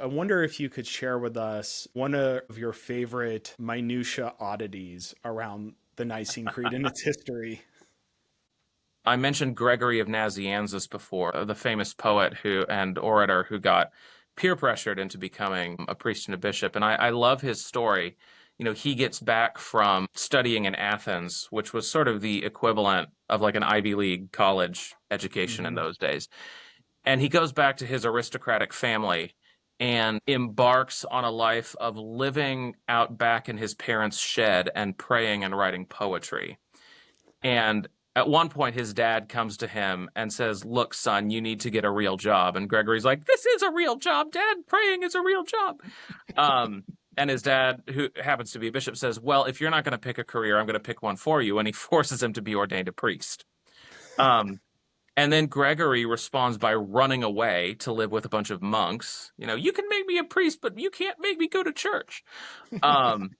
I wonder if you could share with us one of your favorite minutia oddities around the Nicene Creed and its history. I mentioned Gregory of Nazianzus before, the famous poet who and orator who got peer pressured into becoming a priest and a bishop. And I love his story. You know, he gets back from studying in Athens, which was sort of the equivalent of like an Ivy League college education in Hmm. those days. And he goes back to his aristocratic family and embarks on a life of living out back in his parents' shed and praying and writing poetry. And at one point, his dad comes to him and says, "Look, son, you need to get a real job." And Gregory's like, "This is a real job, Dad. Praying is a real job." Um, and his dad, who happens to be a bishop, says, "Well, if you're not going to pick a career, I'm going to pick one for you." And he forces him to be ordained a priest. Um, and then Gregory responds by running away to live with a bunch of monks. You know, you can make me a priest, but you can't make me go to church. Um,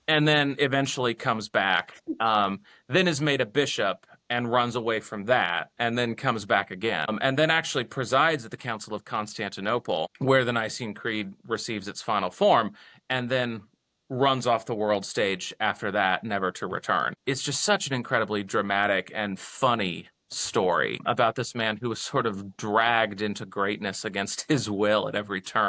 and then eventually comes back, then is made a bishop and runs away from that, and then comes back again, and then actually presides at the Council of Constantinople, where the Nicene Creed receives its final form, and then runs off the world stage after that, never to return. It's just such an incredibly dramatic and funny story about this man who was sort of dragged into greatness against his will at every turn.